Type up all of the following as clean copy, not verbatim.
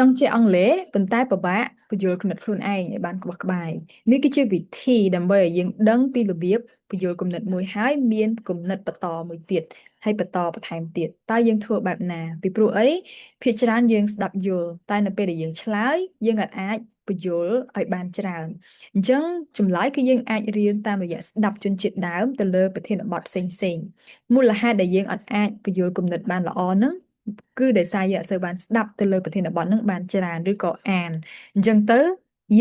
ចង់ជាអង់គ្លេសប៉ុន្តែពិបាកបញ្យល់គំនិតខ្លួនឯងឲ្យបានក្បោះក្បាយនេះគឺជាវិធីដើម្បីឲ្យយើងដឹងពីរបៀបបញ្យល់គំនិតមួយហើយមានគំនិតបន្តមួយទៀតហើយបន្តបន្ថែមទៀតតើយើងធ្វើបែបណាពីព្រោះអីភាគច្រើនយើងស្ដាប់យល់តែនៅពេលដែលយើងឆ្លើយយើងអាចបញ្យល់ឲ្យបានច្រើនអញ្ចឹងចម្លើយគឺយើងអាចរៀនតាមរយៈស្ដាប់ជនជាតិដើមទៅលើប្រធានបទផ្សេងមូលហេតុដែលយើងអាចបញ្យល់គំនិតបានល្អហ្នឹងគឺដោយសារយើងអត់សូវបានស្ដាប់ទៅលើប្រធានបទហ្នឹងបានច្រើនឬក៏អានអញ្ចឹងទៅ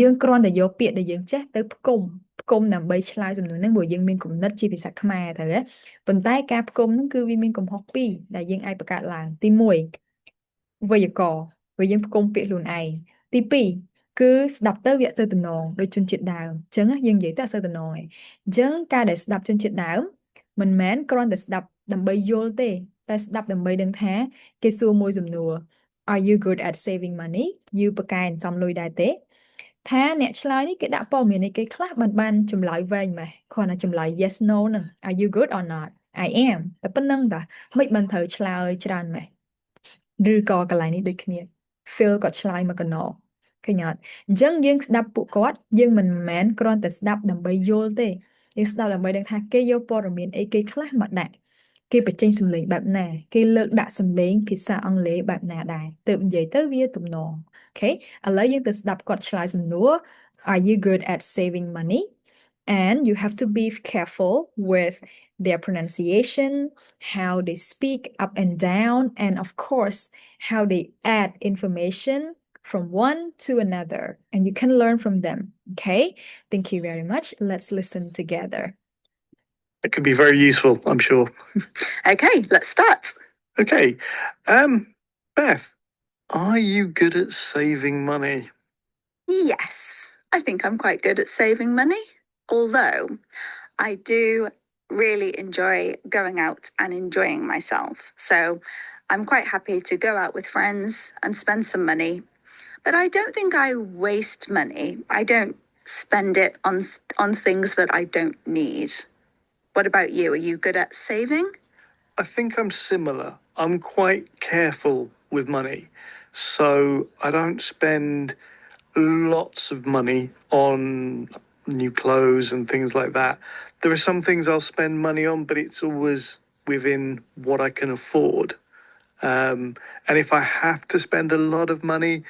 យើងគ្រាន់តែយកពាក្យដែលយើងចេះទៅផ្គុំដើម្បីឆ្លើយសំណួរហ្នឹងព្រោះយើងមានគំនិតជាភាសាខ្មែរទៅណាប៉ុន្តែការផ្គុំហ្នឹងគឺវាមានកំហុសពីរដែលយើងអាចបង្កើតឡើងទី1វេយ្យាករណ៍ព្រោះយើងផ្គុំពាក្យខ្លួនឯងទី2គឺស្ដាប់ទៅវាអត់សូវតំណងដូចជនជាតិដើមអញ្ចឹងយើងនិយាយទៅអត់សូវតំណងឯងអញ្ចឹងការដែលស្ដាប់ជនជាតិដើមមិនមែនគ្រាន់តែស្ដាប់ដើម្បីយល់ទេតែស្ដាប់ដើម្បីដឹងថាគេសួរមួយសំណួរ Are you good at saving money យូប្រកែកសំលុយដែរទេថាអ្នកឆ្លើយនេះគេដាក់ព័ត៌មាននៃគេខ្លះបានចម្លើយវែងម៉េះគ្រាន់តែចម្លើយ yes no ហ្នឹង Are you good or not I am តែប៉ុណ្្នឹងតាមិនបានត្រូវឆ្លើយច្រើនម៉េះឬក៏កន្លែងនេះដូចគ្នា Phil ក៏ឆ្លើយមកកណោឃើញអត់អញ្ចឹងយើងស្ដាប់ពួកគាត់យើងមិនមែនគ្រាន់តែស្ដាប់ដើម្បីយល់ទេយើងស្ដាប់ដើម្បីដឹងថាគេយកព័ត៌មានអីគេខ្លះមកដាក់គេបញ្ចេញសម្លេងបែបណាគេលើកដាក់សម្លេងភាសាអង់គ្លេសបែបណាដែរទើបនិយាយទៅវាទំនងអូខេឥឡូវយើងទៅស្ដាប់គាត់ឆ្លើយសំណួរ Are you good at saving money and you have to be careful with their pronunciation, how they speak up and down, and of course, how they add information from one to another. And you can learn from them. Okay, thank you very much. Let's listen together. It could be very useful, I'm sure. Okay, let's start. Okay. Beth, are you good at saving money? Yes, I think I'm quite good at saving money, although I do really enjoy going out and enjoying myself. So I'm quite happy to go out with friends and spend some money. But I don't think I waste money. I don't spend it on things that I don't need. What about you? Are you good at saving? I think I'm similar. I'm quite careful with money. So I don't spend lots of money on new clothes and things like that. There are some things I'll spend money on, but it's always within what I can afford. And if I have to spend a lot of money,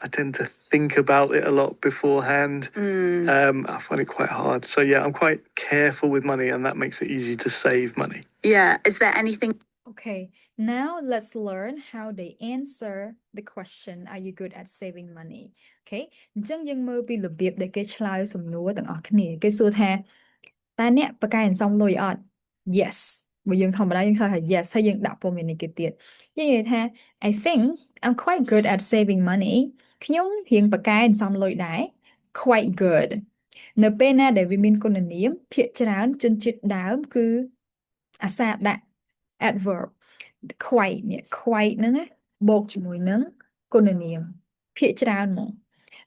I tend to think about it a lot beforehand. I find it quite hard. So yeah, I'm quite careful with money, and that makes it easy to save money. Yeah. Is there anything? Okay, now let's learn how they answer the question, Are you good at saving money? Okay, អញ្ចឹងយើងមើលពីរបៀបដែលគេឆ្លើយសំណួរទាំងអស់គ្នាគេសួរថាតើអ្នកប្រកែកសំលុយអត់ Yes បើយើងធម្មតាយើងឆ្លើយថា yes ហើយយើងដាក់ព័ត៌មាននេះគេទៀតយើងនិយាយថា I think I'm quite good at saving money ខ្ញុំរៀងប្រកែកសំលុយដែរ quite good នៅពេលណាដែលវាមានគុណនាមភាគច្រើនជនជាតិដើមគឺអាសាដាក់ adverb quite នេះ quite ហ្នឹងណាបូកជាមួយនឹងគុណនាមភាគច្រើនហ្មង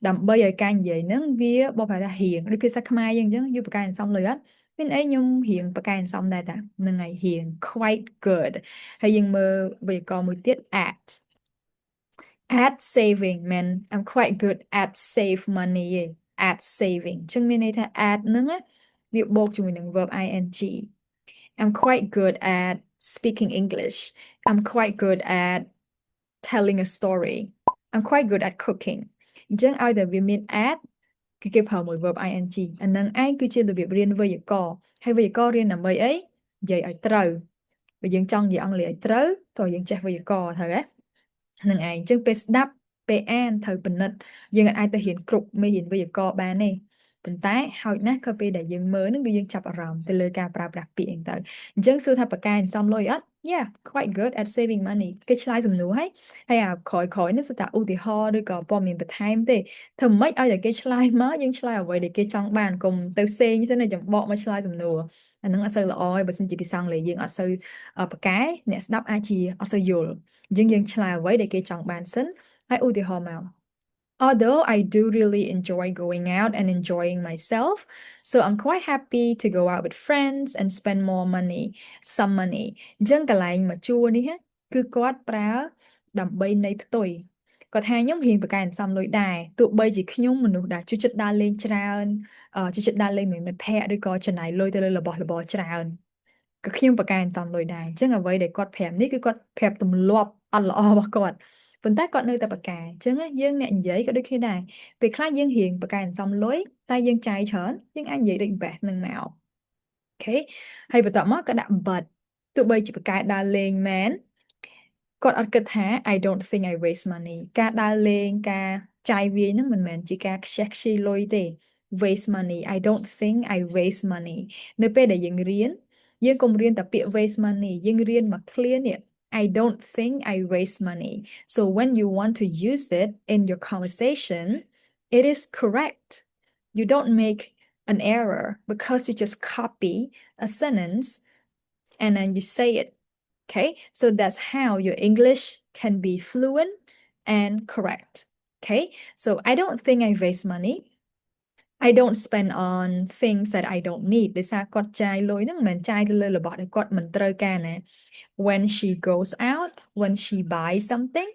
ដើម្បីឲ្យការនិយាយហ្នឹងវាបកប្រែថារៀងដូចភាសាខ្មែរយើងអញ្ចឹងយូរប្រកែកសំលុយអត់មានអីខ្ញុំរៀងប្រកែកសំដែរតាហ្នឹងហើយរៀង quite good ហើយយើងមើលវេយ្យាករណ៍មួយទៀត at saving man I'm quite good at save money ឯង at saving អញ្ចឹងមានន័យថា at ហ្នឹងណាវាបូកជាមួយនឹង verb ing I'm quite good at speaking English. I'm quite good at telling a story. I'm quite good at cooking. អញ្ចឹងឲ្យតែវាមាន at គឺគេប្រើមួយ verb ing អានឹងឯងគឺជារបៀបរៀនវេយ្យាករណ៍ហើយវេយ្យាករណ៍រៀនដើម្បីអីនិយាយឲ្យត្រូវបើយើងចង់និយាយអង់គ្លេសឲ្យត្រូវតើយើងចេះវេយ្យាករណ៍ត្រូវហ៎នឹងឯងអញ្ចឹងពេលស្ដាប់ពេលអានត្រូវពិនិត្យយើងអាចទៅរៀនគ្រប់មេរៀនវេយ្យាករណ៍បានទេប៉ុន្តែហោចណាស់ក៏ពេលដែលយើងមើលហ្នឹងគឺយើងចាប់អារម្មណ៍ទៅលើការប្រើប្រាស់ពាក្យហ្នឹងទៅអញ្ចឹងសួរថាប្រកែកសំលុយអត់ Yeah quite good at saving money គេឆ្លើយសំណួរហើយអាក្រោយនេះគឺថាឧទាហរណ៍ឬក៏ព័ត៌មានបន្ថែមទេធ្វើម៉េចឲ្យតែគេឆ្លើយមកយើងឆ្លើយអ្វីដែលគេចង់បានកុំទៅផ្សេងសិនចាំបកមកឆ្លើយសំណួរអាហ្នឹងអត់សូវល្អទេបើសិនជាភាសាអង់គ្លេសយើងអត់សូវប្រកែអ្នកស្ដាប់អាចជាអត់សូវយល់អញ្ចឹងយើងឆ្លើយអ្វីដែលគេចង់បានសិនហើយឧទាហរណ៍មក Although I do really enjoy going out and enjoying myself, so I'm quite happy to go out with friends and spend some money. អញ្ចឹងកន្លែងមកជួរនេះគឺគាត់ប្រើដើម្បីន័យផ្ទុយ គាត់ថាខ្ញុំរៀងប្រកែកសំលុយដែរទោះបីជាខ្ញុំមនុស្សដែលចូលចិត្តដើរលេងច្រើនចូលចិត្តដើរលេងមួយមិត្តភ័ក្តិឬក៏ចំណាយលុយទៅលើរបស់របរច្រើនក៏ខ្ញុំប្រកែកសំលុយដែរអញ្ចឹងអ្វីដែលគាត់ប្រាប់នេះគឺគាត់ប្រាប់ទម្លាប់អត់ល្អរបស់គាត់ប៉ុន្តែគាត់នៅតែប្រកែកអញ្ចឹងយើងអ្នកនិយាយក៏ដូចគ្នាដែរពេលខ្លះយើងរៀងប្រកែកសំលុយតែយើងចាយច្រើនយើងអាចនិយាយដូច best នឹងមកអូខេហើយបន្ទាប់មកក៏ដាក់ but ទោះបីជាប្រកែកដើរលេងមែនគាត់អត់គិតថា I don't think I waste money ការដើរលេងការចាយវាយហ្នឹងមិនមែនជាការខ្ជះខ្ជាយលុយទេ waste money I don't think I waste money នៅពេលដែលយើងរៀនយើងកុំរៀនតែពាក្យ waste money យើងរៀនមក clear នេះ I don't think I waste money so when you want to use it in your conversation it is correct you don't make an error because you just copy a sentence and then you say it okay so that's how your English can be fluent and correct okay so I don't think I waste money I don't spend on things that I don't need ដោយសារគាត់ចាយលុយហ្នឹងមិនមែនចាយទៅលើរបស់ដែលគាត់មិនត្រូវការណា when she goes out when she buys something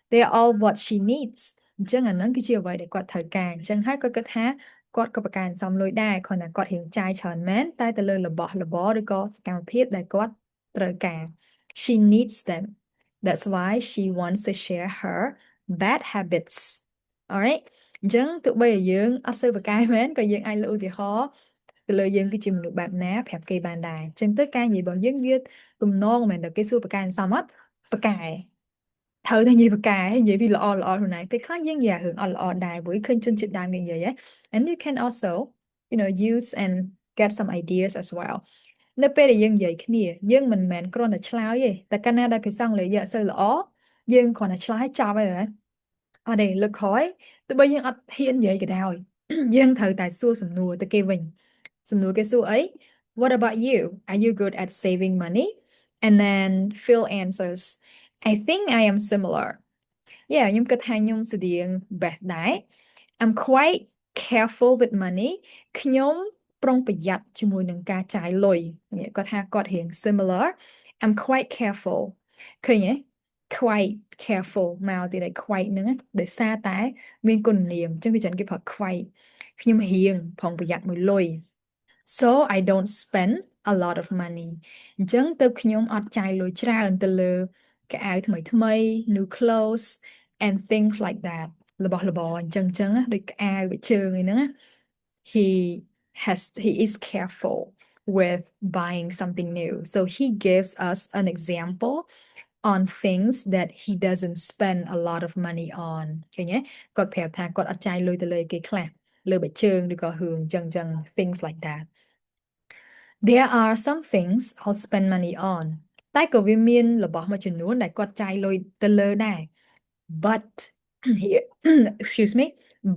they're all what she needs អញ្ចឹងអាហ្នឹងគឺជាអ្វីដែលគាត់ត្រូវការអញ្ចឹងហើយគាត់គិតថាគាត់ក៏ប្រកាន់សំលុយដែរគ្រាន់តែគាត់រៀងចាយច្រើនមែនតែទៅលើរបស់របរឬក៏សកម្មភាពដែលគាត់ត្រូវការ she needs them that's why she wants to share her bad habits alright អញ្ចឹងទោះបីជាយើងអត់សូវប្រកែកមែនក៏យើងអាចលើកឧទាហរណ៍ទៅលើយើងគឺជាមនុស្សបែបណាប្រាប់គេបានដែរអញ្ចឹងទៅការនិយាយរបស់យើងវាទំនងមែនតែគេសួរប្រកែកសំអត់ប្រកែកត្រូវតែនិយាយប្រកែកហើយនិយាយពីល្អល្អខ្លួនឯងពេលខ្លះយើងនិយាយរឿងអត់ល្អដែរព្រោះឃើញជនជាតិដើមគេនិយាយ and you can also use and get some ideas as well នៅពេលដែលយើងនិយាយគ្នាយើងមិនមែនគ្រាន់តែឆ្លើយទេតែកាលណាដែលភាសាអង់គ្លេសយើងអត់សូវល្អយើងគ្រាន់តែឆ្លើយចប់ហើយអត់ទេលើកក្រោយទោះបីយើងអត់ហ៊ាននិយាយក៏ដោយយើងត្រូវតែសួរសំណួរទៅគេវិញសំណួរគេសួរអី What about you are you good at saving money and then Phil answers I think I am similar yeah ខ្ញុំគិតថាខ្ញុំស្តៀង best ដែរ I'm quite careful with money ខ្ញុំប្រុងប្រយ័ត្នជាមួយនឹងការចាយលុយគាត់ថាគាត់រៀង similar I'm quite careful ឃើញទេ quite careful មកទៀតឯ quite ហ្នឹងដោយសារតែមានគុណនាមអញ្ចឹងវាច្រើនគេប្រើ quite ខ្ញុំរៀងប្រុងប្រយ័ត្នមួយលុយ so I don't spend a lot of money អញ្ចឹងទៅខ្ញុំអត់ចាយលុយច្រើនទៅលើកៅអៅថ្មី new clothes and things like that របស់របរអញ្ចឹងដូចកៅអៅវាជើងអីហ្នឹងhe is careful with buying something new so he gives us an example on things that he doesn't spend a lot of money on ឃើញទេគាត់ប្រាប់ថាគាត់អត់ចាយលុយទៅលើគេខ្លះលើបិជើងឬក៏រឿងអញ្ចឹង things like that there are some things I'll spend money on តែក៏វាមានរបស់មួយចំនួនដែលគាត់ចាយលុយទៅលើដែរ but here excuse me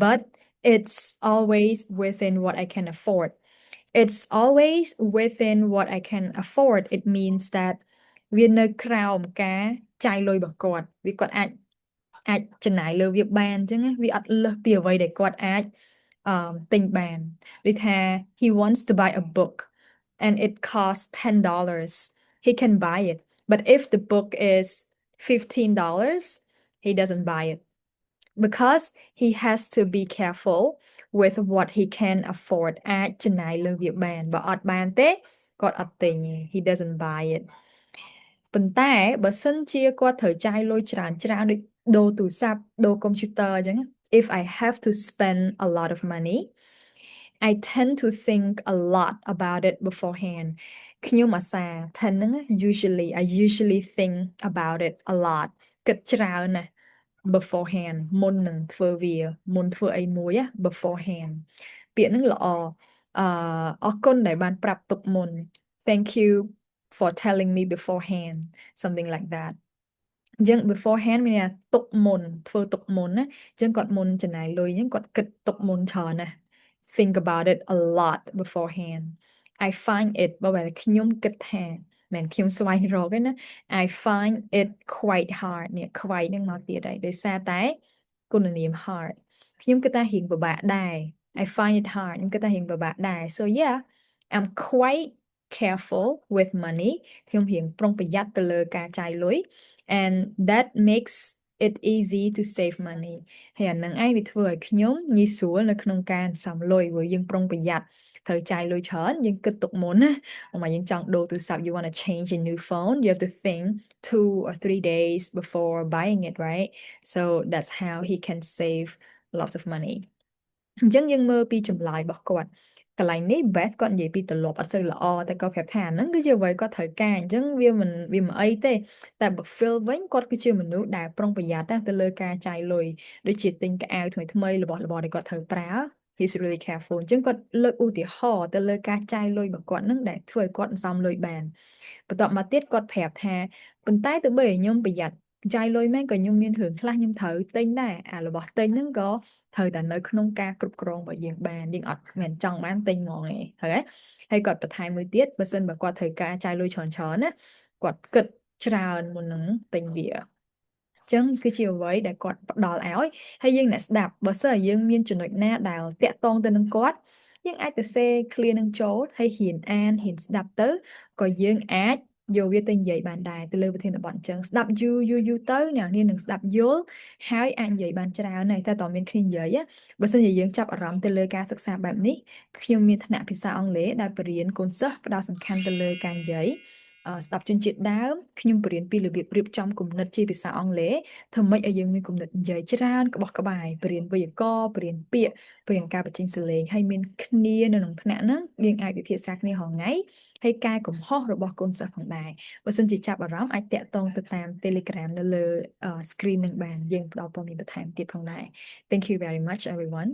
but it's always within what I can afford it's always within what I can afford it means that វានៅក្រោមការចាយលុយរបស់គាត់វាគាត់អាចចំណាយលើវាបានអញ្ចឹងវាអត់លើសពីអ្វីដែលគាត់អាចទិញបានដូចថា he wants to buy a book and it costs $10 he can buy it but if the book is $15 he doesn't buy it because he has to be careful with what he can afford អាចចំណាយលើវាបានបើអត់បានទេគាត់អត់ទិញ he doesn't buy it ប៉ុន្តែបើសិនជាគាត់ត្រូវចាយលុយច្រើនដូចដូរទូរស័ព្ទដូរកុំព្យូទ័រអញ្ចឹង if I have to spend a lot of money I tend to think a lot about it beforehand ខ្ញុំអាសា tend ហ្នឹង I usually think about it a lot គិតច្រើនណាស់ beforehand មុននឹងធ្វើវាមុនធ្វើអីមួយ beforehand ពាក្យហ្នឹងល្អអរគុណដែលបានប្រាប់ទុកមុន thank you for telling me beforehand something like that អញ្ចឹង beforehand មានថាទុកមុនធ្វើទុកមុនណាអញ្ចឹងគាត់មុនចំណាយលុយអញ្ចឹងគាត់គិតទុកមុនច្រើនណាស់ think about it a lot beforehand I find it បើខ្ញុំគិតថាមិនខ្ញុំស្វែងរកទេណា I find it quite hard នេះ quite នឹងមកទៀតហើយដោយសារតែគុណនាម hard ខ្ញុំគិតថារៀងពិបាកដែរ I find it hard ខ្ញុំគិតថារៀងពិបាកដែរ so yeah I'm quite careful with money ខ្ញុំរៀងប្រុងប្រយ័ត្នទៅលើការចាយលុយ and that makes it easy to save money ហើយអានឹងឯងវាធ្វើឲ្យខ្ញុំងាយស្រួលនៅក្នុងការសន្សំលុយព្រោះយើងប្រុងប្រយ័ត្នត្រូវចាយលុយច្រើនយើងគិតទុកមុនណាមកយើងចង់ដូរទូរស័ព្ទ you want to change a new phone you have to think 2 or 3 days before buying it right so that's how he can save lots of money អញ្ចឹងយើងមើលពីចម្លើយរបស់គាត់កន្លែងនេះ Beth គាត់និយាយពីទម្លាប់អត់សូវល្អតែគាត់ប្រាប់ថាហ្នឹងគឺជាអ្វីគាត់ត្រូវការអញ្ចឹងវាមិនអីទេតែបើ Phil វិញគាត់គឺជាមនុស្សដែលប្រុងប្រយ័ត្នណាទៅលើការចាយលុយដូចជាទិញកៅអៅថ្មីៗរបស់របរដែលគាត់ត្រូវប្រើ he's really careful អញ្ចឹងគាត់លើកឧទាហរណ៍ទៅលើការចាយលុយរបស់គាត់ហ្នឹងដែលធ្វើឲ្យគាត់សន្សំលុយបានបន្ទាប់មកទៀតគាត់ប្រាប់ថាប៉ុន្តែទោះបីខ្ញុំប្រយ័ត្នចាយលុយមែនក៏ខ្ញុំមានរឿងខ្លះខ្ញុំត្រូវទិញដែរអារបស់ទិញហ្នឹងក៏ត្រូវតែនៅក្នុងការគ្រប់គ្រងរបស់យើងបានយើងអត់មែនចង់បានទិញហ្មងទេហើយគាត់បន្ថែមមួយទៀតបើសិនបើគាត់ត្រូវការចាយលុយច្រើនណាគាត់គិតច្រើនមុននឹងទិញវាចឹងគឺជាអ្វីដែលគាត់ផ្ដល់ឲ្យហើយយើងអ្នកស្ដាប់បើសិនជាយើងមានចំណុចណាដែលតាក់ទងទៅនឹងគាត់យើងអាចទៅ say clear នឹងចូលហើយហ៊ានអានហ៊ានស្ដាប់ទៅក៏យើងអាចយកវាទៅនិយាយបានដែរទៅលើប្រធានបទអញ្ចឹងស្ដាប់យូរទៅអ្នកនាងនឹងស្ដាប់យល់ហើយអាចនិយាយបានច្រើនហើយតែតើមានគ្នានិយាយបើសិនជាយើងចាប់អារម្មណ៍ទៅលើការសិក្សាបែបនេះខ្ញុំមានថ្នាក់ភាសាអង់គ្លេសដែលបរៀនកូនសិស្សផ្ដោតសំខាន់ទៅលើការនិយាយស្ដាប់ជនជាតិដើមខ្ញុំបរៀនពីរបៀបរៀបចំគំនិតជាភាសាអង់គ្លេសធ្វើម៉េចឲ្យយើងមានគំនិតនិយាយច្រើនក្បោះក្បាយបរៀនវេយ្យាករណ៍បរៀនពាក្យបរៀនការបញ្ចេញសលេងហើយមានគ្នានៅក្នុងថ្នាក់ហ្នឹងយើងអាចវិភាសាគ្នារាល់ថ្ងៃហើយកែកំហុសរបស់កូនសិស្សផងដែរបើសិនជាចាប់អារម្មណ៍អាចតាក់ទងទៅតាម Telegram នៅលើ screen នឹងបានយើងផ្ដល់ព័ត៌មានបន្ថែមទៀតផងដែរ Thank you very much everyone